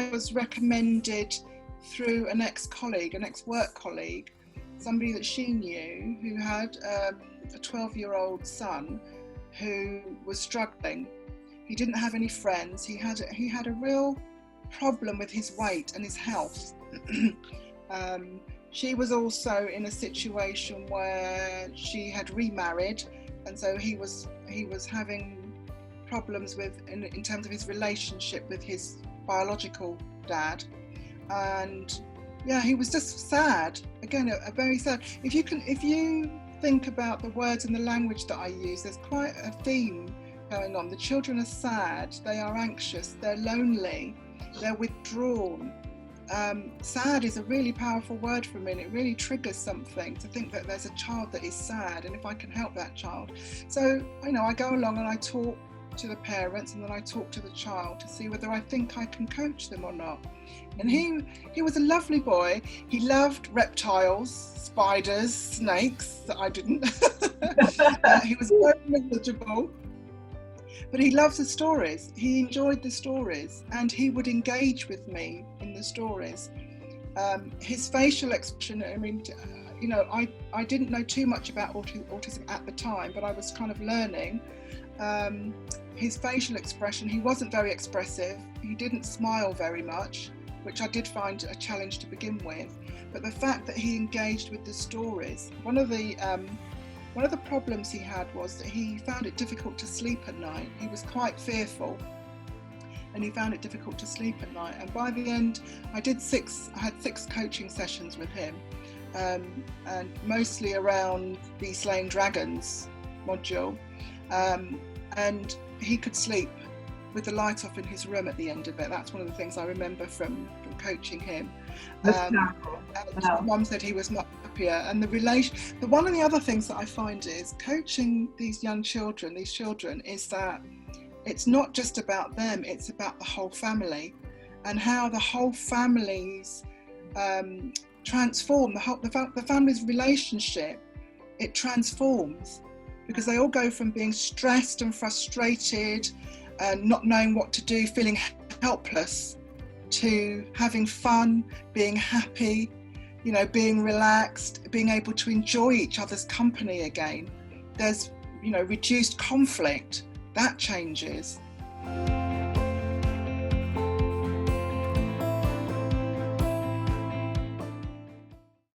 I was recommended through an ex-colleague, an ex-work colleague, somebody that she knew who had a 12-year-old son who was struggling. He didn't have any friends. He had a real problem with his weight and his health. She was also in a situation where she had remarried, and so he was having problems in terms of his relationship with his biological dad. And yeah, he was just sad. Again, a very sad. If you think about the words and the language that I use, there's quite a theme going on. The children are sad, they are anxious, they're lonely, they're withdrawn. Sad is a really powerful word for me, and it really triggers something to think that there's a child that is sad, and if I can help that child. So, I go along and I talk to the parents, and then I talk to the child to see whether I think I can coach them or not. And he was a lovely boy. He loved reptiles, spiders, snakes, that I didn't. He was very knowledgeable. But he loved the stories. He enjoyed the stories, and he would engage with me in the stories. His facial expression, I didn't know too much about autism at the time, but I was kind of learning. His facial expression, he wasn't very expressive. He didn't smile very much, which I did find a challenge to begin with. But the fact that he engaged with the stories, one of the problems he had was that he found it difficult to sleep at night. He was quite fearful, and he found it difficult to sleep at night. And by the end, I had 6 coaching sessions with him, and mostly around the Slaying Dragons module. And he could sleep with the light off in his room at the end of it. That's one of the things I remember from coaching him. Mum said he was much happier. And one of the other things that I find is coaching these young children, is that it's not just about them, it's about the whole family, and how the whole family's transform, the family's relationship, it transforms, because they all go from being stressed and frustrated and not knowing what to do, feeling helpless, to having fun, being happy, being relaxed, being able to enjoy each other's company again. There's, reduced conflict, that changes.